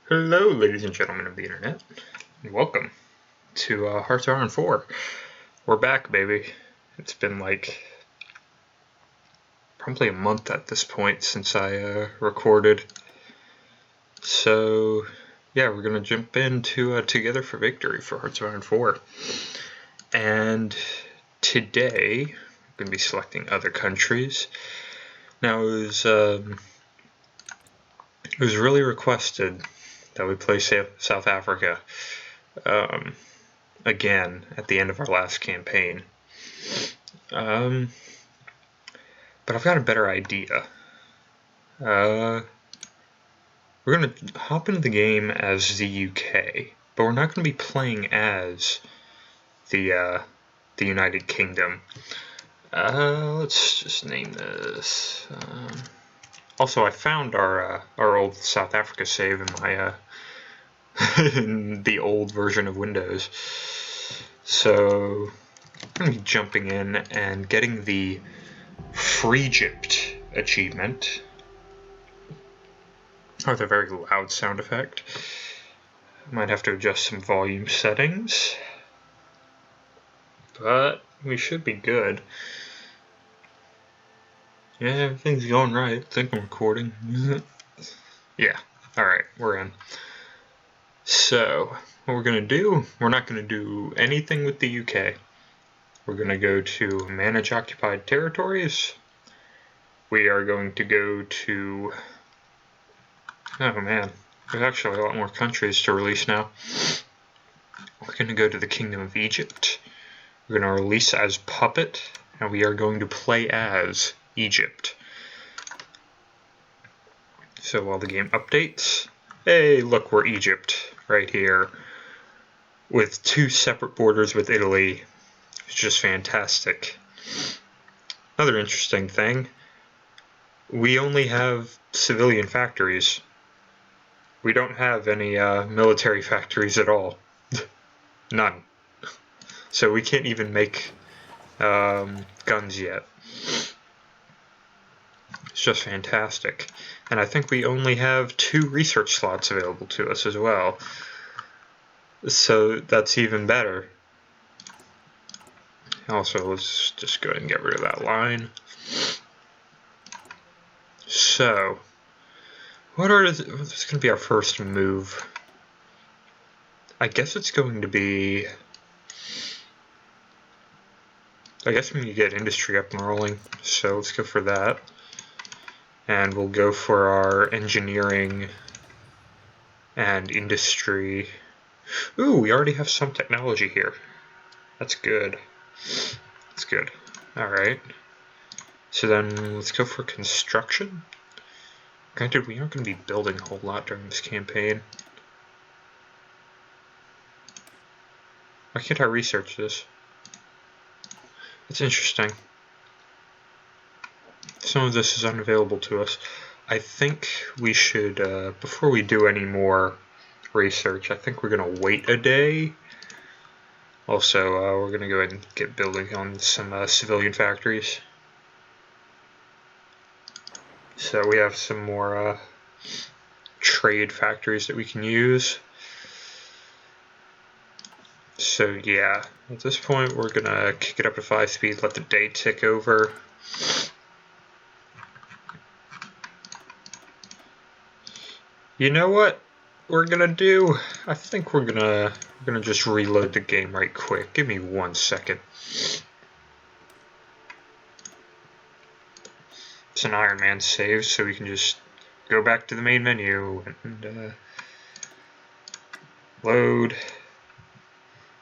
Hello, ladies and gentlemen of the internet, and welcome to HOI4. We're back, baby. It's been like probably a month at this point since I recorded. So, yeah, we're gonna jump into Together for Victory for HOI4. And today, we're gonna be selecting other countries. Now, it was really requested that we play South Africa again at the end of our last campaign. But I've got a better idea. We're going to hop into the game as the UK, but we're not going to be playing as the United Kingdom. Let's just name this. Also, I found our old South Africa save in my in the old version of Windows. So I'm going to be jumping in and getting the Freegypt Achievement. With a very loud sound effect. Might have to adjust some volume settings. But we should be good. Yeah, everything's going right. I think I'm recording. Yeah, alright, we're in. So, what we're going to do, we're not going to do anything with the UK. We're going to go to Manage Occupied Territories. We are going to go to... Oh man, there's actually a lot more countries to release now. We're going to go to the Kingdom of Egypt. We're going to release as Puppet, and we are going to play as Egypt. So while the game updates, hey, look, we're Egypt right here with two separate borders with Italy. It's just fantastic. Another interesting thing, we only have civilian factories. We don't have any military factories at all. None. So we can't even make guns yet. It's just fantastic. And I think we only have 2 research slots available to us as well. So that's even better. Also, let's just go ahead and get rid of that line. So, what's going to be our first move? I guess it's going to be... I guess we need to get industry up and rolling, so let's go for that. And we'll go for our engineering and industry. Ooh, we already have some technology here. That's good. That's good. Alright. So then let's go for construction. Granted, we aren't going to be building a whole lot during this campaign. Why can't I research this? It's interesting. Some of this is unavailable to us. I think we should, before we do any more research, I think we're going to wait a day. Also, we're going to go ahead and get building on some civilian factories. So we have some more trade factories that we can use. So yeah, at this point we're going to kick it up to 5 speed, let the day tick over. You know what we're gonna do? I think we're gonna just reload the game right quick. Give me 1 second. It's an Iron Man save, so we can just go back to the main menu and load.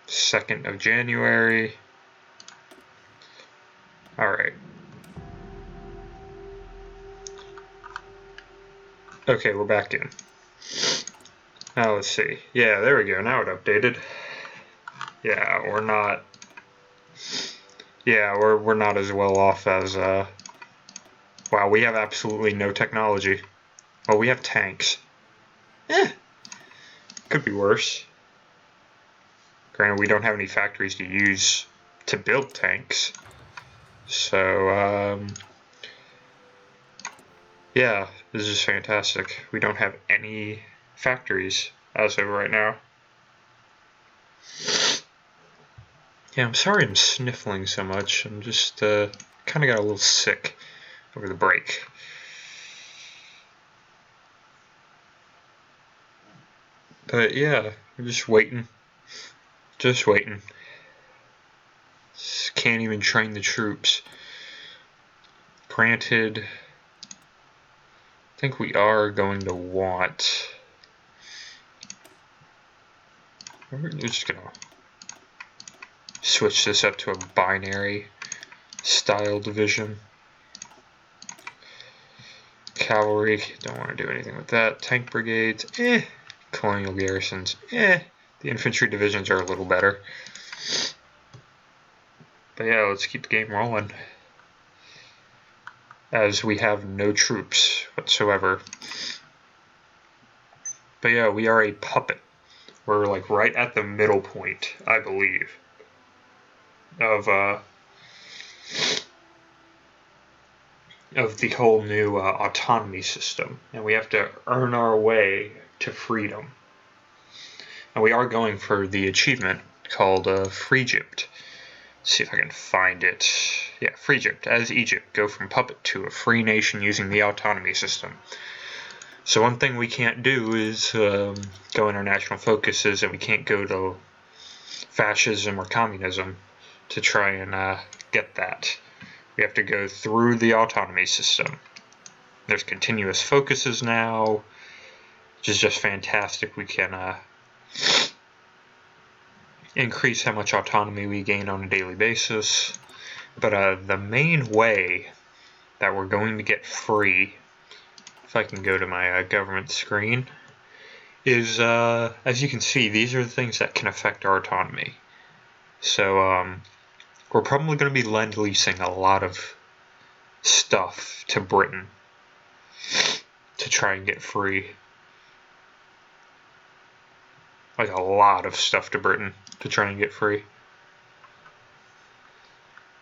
2nd of January. Alright. Okay, we're back in. Now let's see. Yeah, there we go. Now it updated. Yeah, we're not. Yeah, we're not as well off as. Wow, we have absolutely no technology. Well, we have tanks. Could be worse. Granted, we don't have any factories to use to build tanks. So, yeah, this is fantastic. We don't have any factories as of right now. Yeah, I'm sorry I'm sniffling so much. I'm just kind of got a little sick over the break. But yeah, we're just waiting. Just waiting. Just can't even train the troops. Granted, I think we are going to want... We're just going to switch this up to a binary style division. Cavalry, don't want to do anything with that. Tank brigades, Colonial garrisons, The infantry divisions are a little better. But yeah, let's keep the game rolling. As we have no troops whatsoever. But yeah, we are a puppet. We're like right at the middle point, I believe, of the whole new autonomy system. And we have to earn our way to freedom. And we are going for the achievement called Freegypt. See if I can find it. Yeah, Freegypt. As Egypt, go from puppet to a free nation using the autonomy system. So one thing we can't do is go international focuses, and we can't go to fascism or communism to try and get that. We have to go through the autonomy system. There's continuous focuses now, which is just fantastic. We can increase how much autonomy we gain on a daily basis. But the main way that we're going to get free, if I can go to my government screen, is, as you can see, these are the things that can affect our autonomy. So we're probably going to be lend-leasing a lot of stuff to Britain to try and get free. Like a lot of stuff to Britain to try and get free.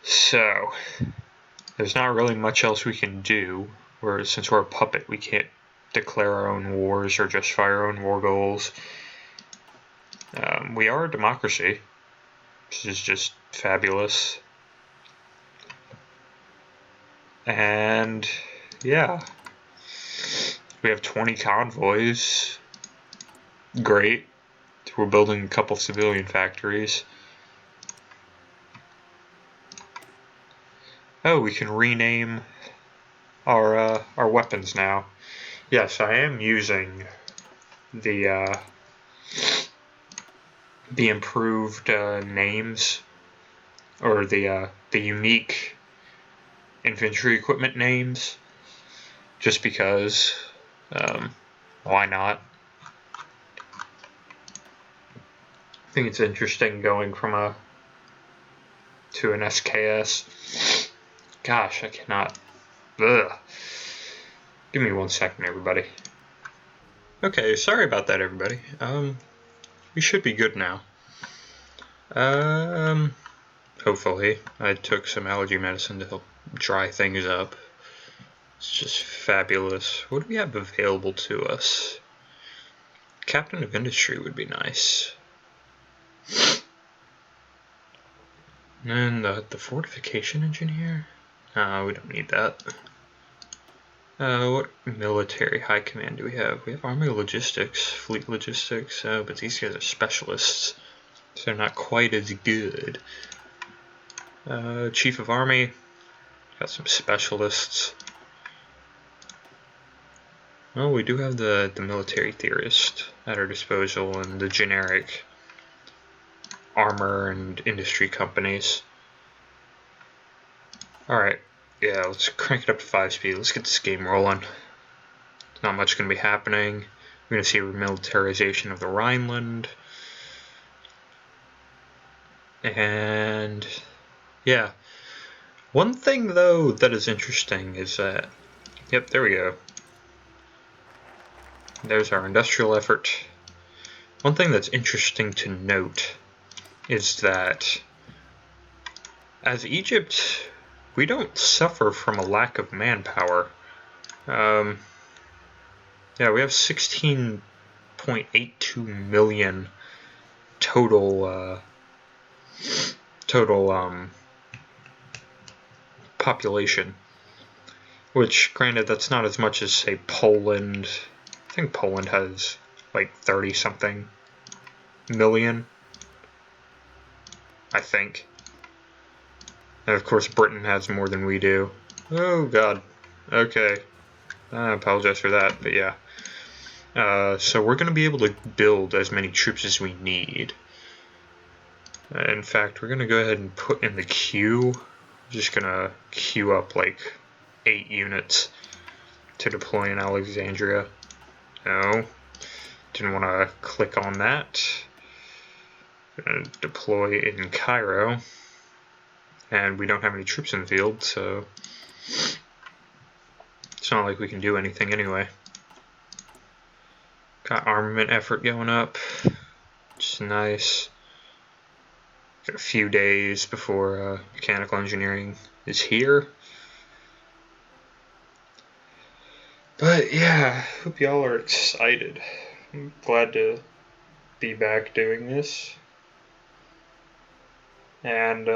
So there's not really much else we can do, since we're a puppet, we can't declare our own wars or justify our own war goals. We are a democracy, which is just fabulous. And yeah, we have 20 convoys. Great. We're building a couple civilian factories. Oh, we can rename our weapons now. Yes, I am using the improved names, or the unique infantry equipment names, just because. Why not? I think it's interesting going from to an SKS. Gosh, I cannot. Ugh. Give me 1 second, everybody. Okay, sorry about that, everybody. We should be good now. Hopefully. I took some allergy medicine to help dry things up. It's just fabulous. What do we have available to us? Captain of Industry would be nice. And the Fortification Engineer? We don't need that. What military high command do we have? We have Army Logistics, Fleet Logistics, but these guys are specialists, so they're not quite as good. Chief of Army, got some specialists. Well, we do have the military theorist at our disposal and the generic armor and industry companies. Alright, yeah, let's crank it up to 5 speed. Let's get this game rolling. Not much going to be happening. We're going to see a remilitarization of the Rhineland. And yeah. One thing, though, that is interesting is that, yep, there we go. There's our industrial effort. One thing that's interesting to note is that as Egypt, we don't suffer from a lack of manpower. Yeah, we have 16 1.82 million total population, which granted that's not as much as say Poland. I think Poland has like 30 something million, I think. And of course Britain has more than we do. Oh god. Okay. I apologize for that, but yeah. So we're going to be able to build as many troops as we need. In fact, we're going to go ahead and put in the queue. I'm just going to queue up like 8 units to deploy in Alexandria. No, didn't want to click on that. Going to deploy in Cairo. And we don't have any troops in the field, so it's not like we can do anything anyway. Got armament effort going up, which is nice. Got a few days before mechanical engineering is here. But yeah, hope y'all are excited. I'm glad to be back doing this. And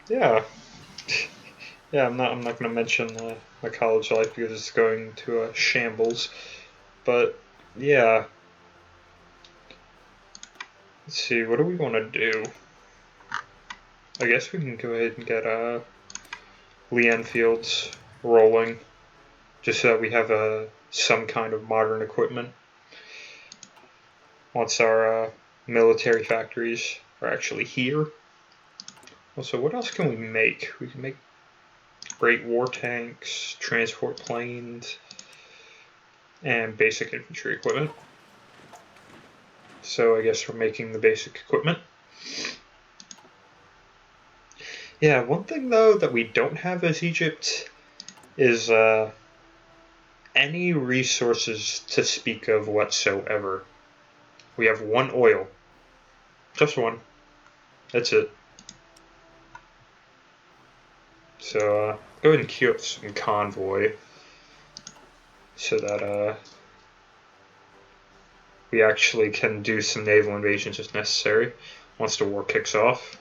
yeah. Yeah, I'm not going to mention my college life because it's going to shambles. But yeah. Let's see, what do we want to do? I guess we can go ahead and get Lee Enfields rolling, just so that we have some kind of modern equipment once our military factories are actually here. Also, what else can we make? We can make great war tanks, transport planes, and basic infantry equipment. So I guess we're making the basic equipment. Yeah, one thing though that we don't have as Egypt is any resources to speak of whatsoever. We have 1 oil. Just 1. That's it. So go ahead and queue up some convoy so that we actually can do some naval invasions if necessary once the war kicks off.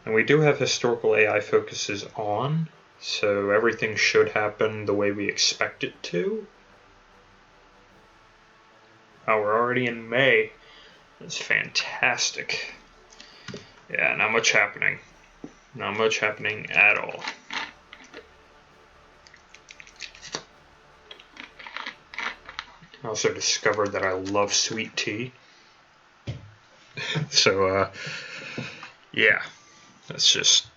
And we do have historical AI focuses on, so everything should happen the way we expect it to. Oh, we're already in May. That's fantastic. Yeah, not much happening. Not much happening at all. I also discovered that I love sweet tea. So, yeah. That's just,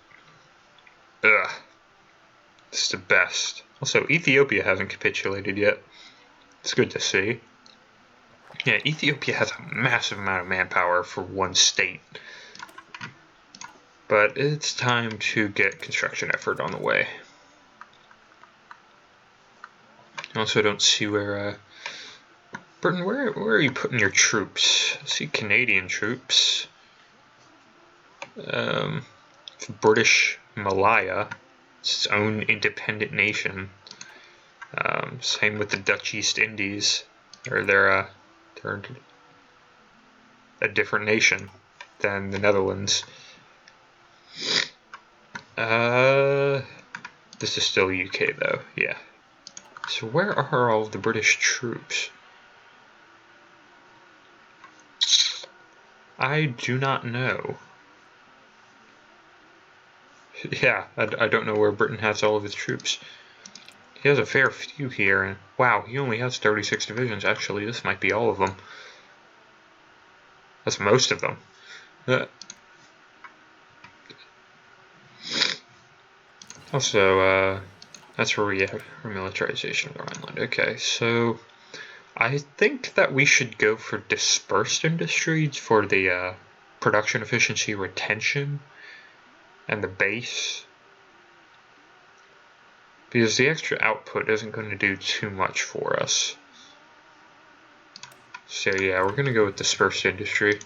it's the best. Also, Ethiopia hasn't capitulated yet. It's good to see. Yeah, Ethiopia has a massive amount of manpower for one state. But it's time to get construction effort on the way. I also don't see where, Britain, where are you putting your troops? I see Canadian troops. British Malaya, it's its own independent nation. Same with the Dutch East Indies, or they're a different nation than the Netherlands. This is still UK though, yeah. So where are all of the British troops? I do not know. Yeah, I don't know where Britain has all of its troops. He has a fair few here, and wow, he only has 36 divisions. Actually, this might be all of them. That's most of them. Also, that's where we have remilitarization of Rhineland. Okay, so I think that we should go for dispersed industries for the production efficiency retention and the base. Because the extra output isn't going to do too much for us. So yeah, we're going to go with dispersed industry.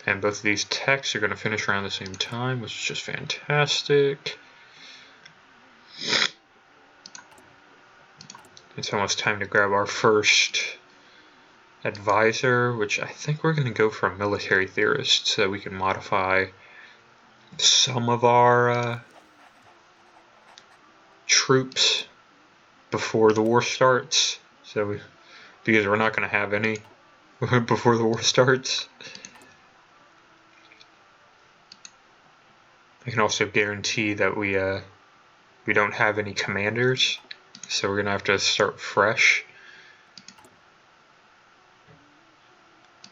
And both of these techs are going to finish around the same time, which is just fantastic. It's almost time to grab our first advisor, which I think we're going to go for a military theorist so that we can modify some of our troops before the war starts. Because we're not going to have any before the war starts. I can also guarantee that we don't have any commanders, so we're going to have to start fresh.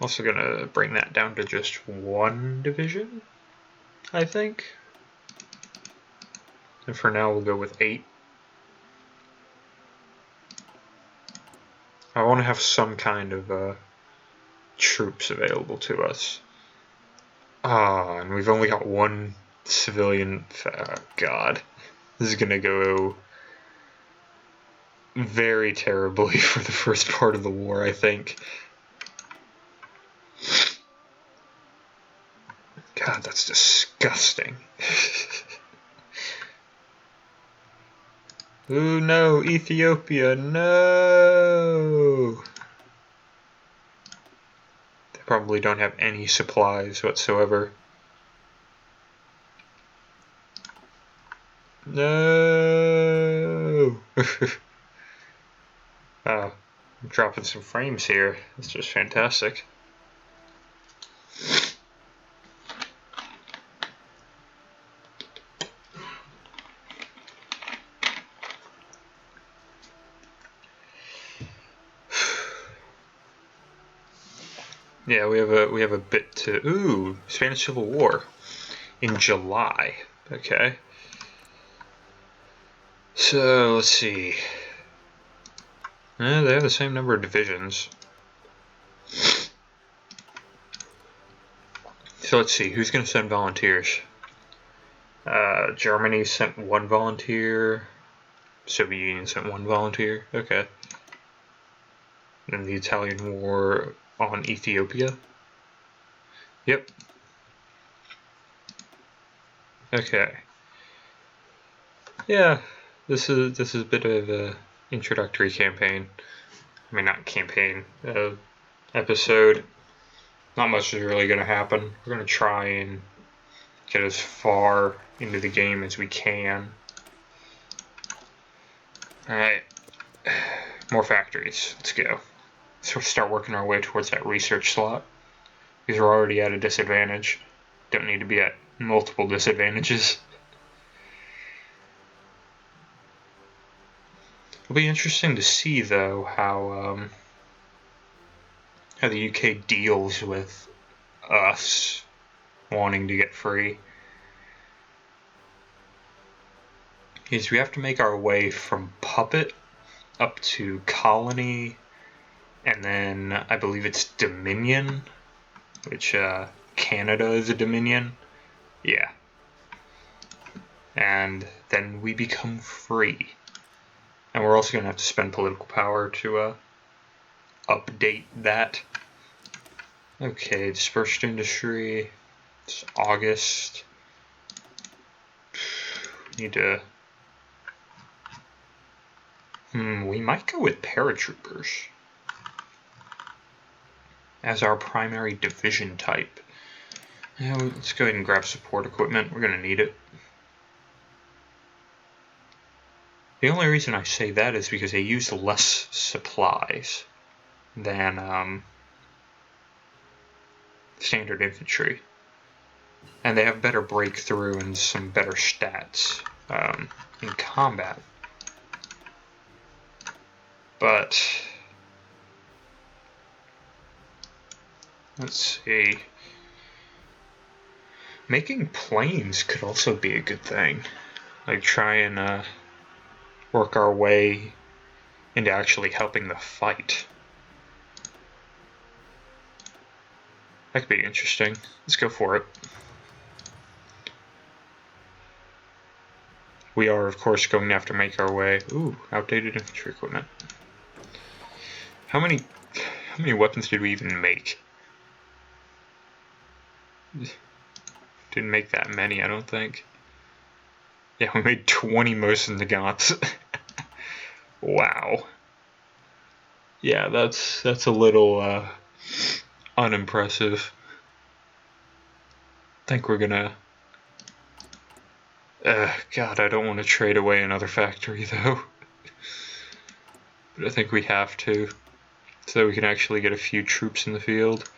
Also going to bring that down to just 1 division, I think. And for now, we'll go with 8. I want to have some kind of troops available to us. And we've only got 1 civilian. Oh, God. This is going to go very terribly for the first part of the war, I think. God, that's disgusting. Ooh, no, Ethiopia, no! They probably don't have any supplies whatsoever. No! I'm dropping some frames here. That's just fantastic. Yeah, we have a bit to. Ooh, Spanish Civil War in July. Okay. So let's see. They have the same number of divisions. So let's see, who's going to send volunteers? Germany sent 1 volunteer. Soviet Union sent 1 volunteer. Okay. And the Italian War on Ethiopia. Yep. Okay. Yeah, this is a bit of a introductory campaign. I mean, not campaign. Episode. Not much is really going to happen. We're going to try and get as far into the game as we can. Alright. More factories. Let's go. So we'll start working our way towards that research slot. Because we're already at a disadvantage. Don't need to be at multiple disadvantages. It'll be interesting to see, though, how the UK deals with us wanting to get free. Because we have to make our way from puppet up to colony, and then I believe it's Dominion, which Canada is a Dominion. Yeah. And then we become free. And we're also going to have to spend political power to update that. Okay, dispersed industry. It's August. Need to... we might go with paratroopers as our primary division type. Yeah, let's go ahead and grab support equipment. We're going to need it. The only reason I say that is because they use less supplies than standard infantry. And they have better breakthrough and some better stats in combat. But let's see. Making planes could also be a good thing. Like try and work our way into actually helping the fight. That could be interesting. Let's go for it. We are, of course, going to have to make our way. Ooh, outdated infantry equipment. How many weapons did we even make? Didn't make that many, I don't think. Yeah, we made 20 Mosin Nagants. Wow. Yeah, that's a little unimpressive. I think we're gonna... God, I don't want to trade away another factory, though. But I think we have to, so that we can actually get a few troops in the field.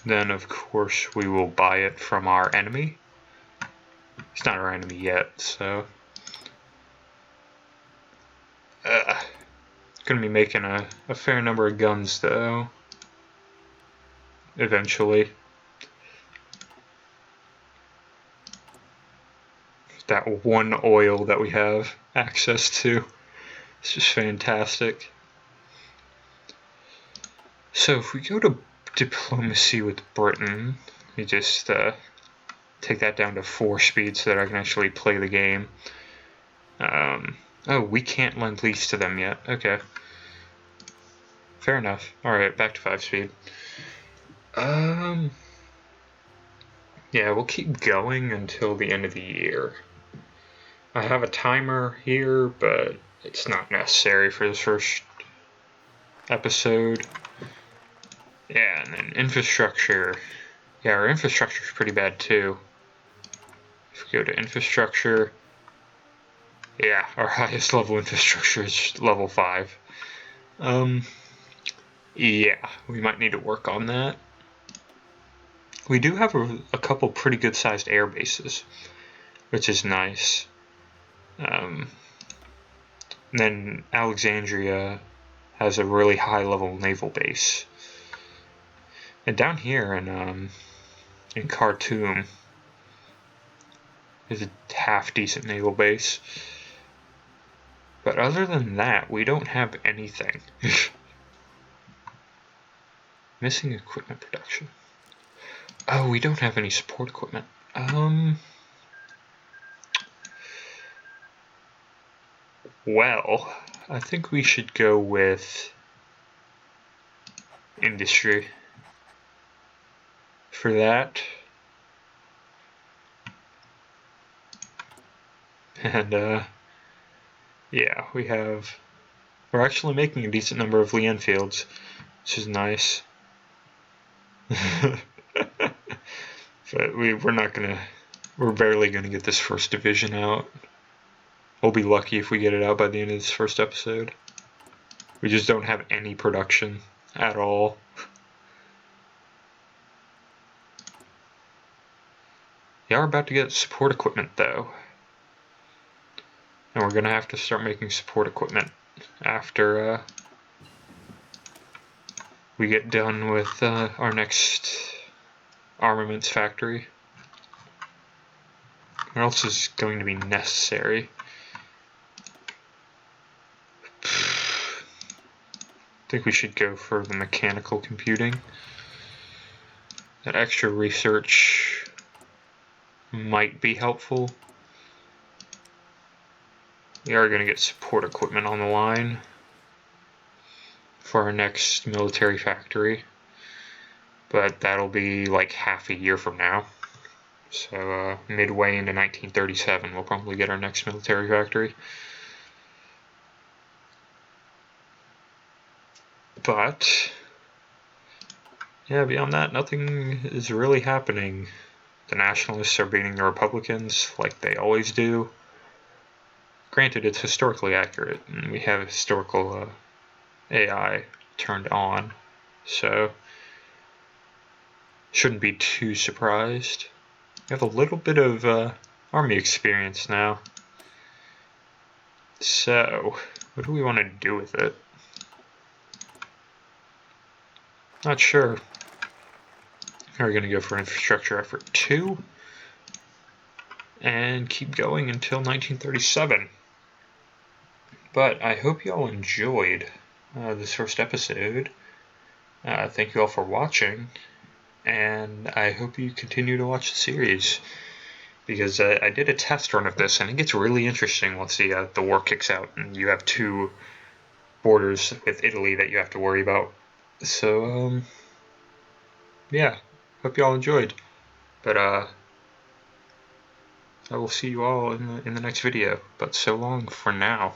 Then, of course, we will buy it from our enemy. He's not our enemy yet, so... Gonna be making a fair number of guns, though. Eventually. That one oil that we have access to. It's just fantastic. So if we go to diplomacy with Britain, we just take that down to 4 speed so that I can actually play the game. Oh, we can't lend lease to them yet. Okay. Fair enough. Alright, back to 5 speed. Yeah, we'll keep going until the end of the year. I have a timer here, but it's not necessary for this first episode. Yeah, and then infrastructure. Yeah, our infrastructure is pretty bad too. If we go to infrastructure, yeah, our highest level infrastructure is level 5. Yeah, we might need to work on that. We do have a couple pretty good sized air bases, which is nice. Then Alexandria has a really high level naval base. And down here in Khartoum is a half decent naval base. But other than that, we don't have anything. Missing equipment production. Oh, we don't have any support equipment. Well, I think we should go with industry for that. And, yeah, we're actually making a decent number of Lee Enfields, which is nice. But we're barely gonna get this first division out. We'll be lucky if we get it out by the end of this first episode. We just don't have any production at all. We are about to get support equipment though. And we're gonna have to start making support equipment after we get done with our next armaments factory. What else is going to be necessary? I think we should go for the mechanical computing. That extra research might be helpful. We are going to get support equipment on the line for our next military factory, but that'll be like half a year from now. So midway into 1937, we'll probably get our next military factory. But yeah, beyond that, nothing is really happening. The Nationalists are beating the Republicans like they always do. Granted, it's historically accurate, and we have historical AI turned on, so shouldn't be too surprised. We have a little bit of army experience now. So, what do we want to do with it? Not sure. We're going to go for infrastructure effort 2 and keep going until 1937. But I hope you all enjoyed this first episode. Thank you all for watching, and I hope you continue to watch the series, because I did a test run of this, and it gets really interesting once the war kicks out and you have 2 borders with Italy that you have to worry about. So, yeah, hope you all enjoyed. But I will see you all in the next video. But so long for now.